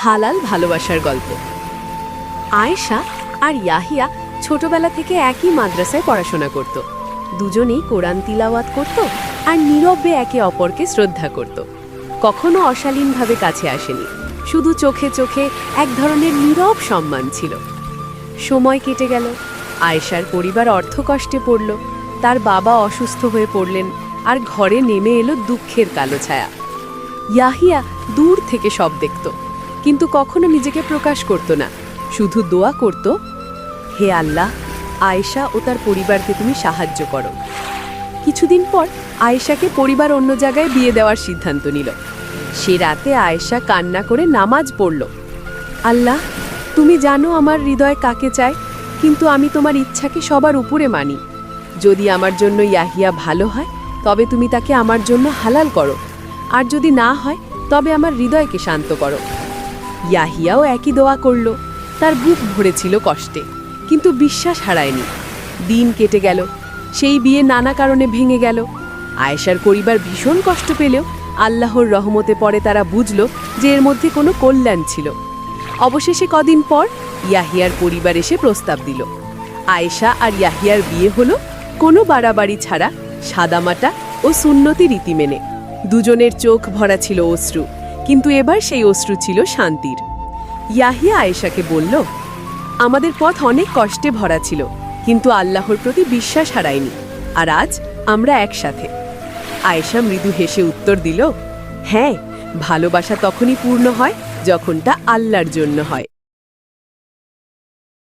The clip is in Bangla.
হালাল ভালোবাসার গল্প। আয়েশা আর ইয়াহিয়া ছোটবেলা থেকে একই মাদ্রাসায় পড়াশোনা করত। দুজনেই কোরআন তিলাওয়াত করত আর নীরবে একে অপরকে শ্রদ্ধা করত। কখনো অশালীনভাবে কাছে আসেনি, শুধু চোখে চোখে এক ধরনের নীরব সম্মান ছিল। সময় কেটে গেল, আয়েশার পরিবার অর্থকষ্টে পড়ল, তার বাবা অসুস্থ হয়ে পড়লেন আর ঘরে নেমে এলো দুঃখের কালো ছায়া। ইয়াহিয়া দূর থেকে সব দেখত, কিন্তু কখনো নিজেকে প্রকাশ করত না, শুধু দোয়া করত, হে আল্লাহ, আয়েশা ও তার পরিবারকে তুমি সাহায্য করো। কিছুদিন পর আয়েশাকে পরিবার অন্য জায়গায় বিয়ে দেওয়ার সিদ্ধান্ত নিল। সে রাতে আয়েশা কান্না করে নামাজ পড়ল, আল্লাহ, তুমি জানো আমার হৃদয় কাকে চায়, কিন্তু আমি তোমার ইচ্ছাকে সবার উপরে মানি। যদি আমার জন্য ইয়াহিয়া ভালো হয় তবে তুমি তাকে আমার জন্য হালাল করো, আর যদি না হয় তবে আমার হৃদয়কে শান্ত করো। ইয়াহিয়াও একই দোয়া করল। তার বুক ভরেছিল কষ্টে, কিন্তু বিশ্বাস হারায়নি। দিন কেটে গেল, সেই বিয়ে নানা কারণে ভেঙে গেল। আয়েশার পরিবার ভীষণ কষ্ট পেলেও আল্লাহর রহমতে পরে তারা বুঝল যে এর মধ্যে কোনো কল্যাণ ছিল। অবশেষে কদিন পর ইয়াহিয়ার পরিবার এসে প্রস্তাব দিল। আয়েশা আর ইয়াহিয়ার বিয়ে হলো কোনো বাড়াবাড়ি ছাড়া, সাদামাটা ও সুন্নতি রীতি মেনে। দুজনের চোখ ভরা ছিল অশ্রু, কিন্তু এবার সেই অশ্রু ছিল শান্তির। ইয়াহিয়া আয়েশাকে বলল, আমাদের পথ অনেক কষ্টে ভরা ছিল, কিন্তু আল্লাহর প্রতি বিশ্বাস হারায়নি, আর আজ আমরা একসাথে। আয়েশা মৃদু হেসে উত্তর দিল, হ্যাঁ, ভালোবাসা তখনই পূর্ণ হয় যখন তা আল্লাহর জন্য হয়।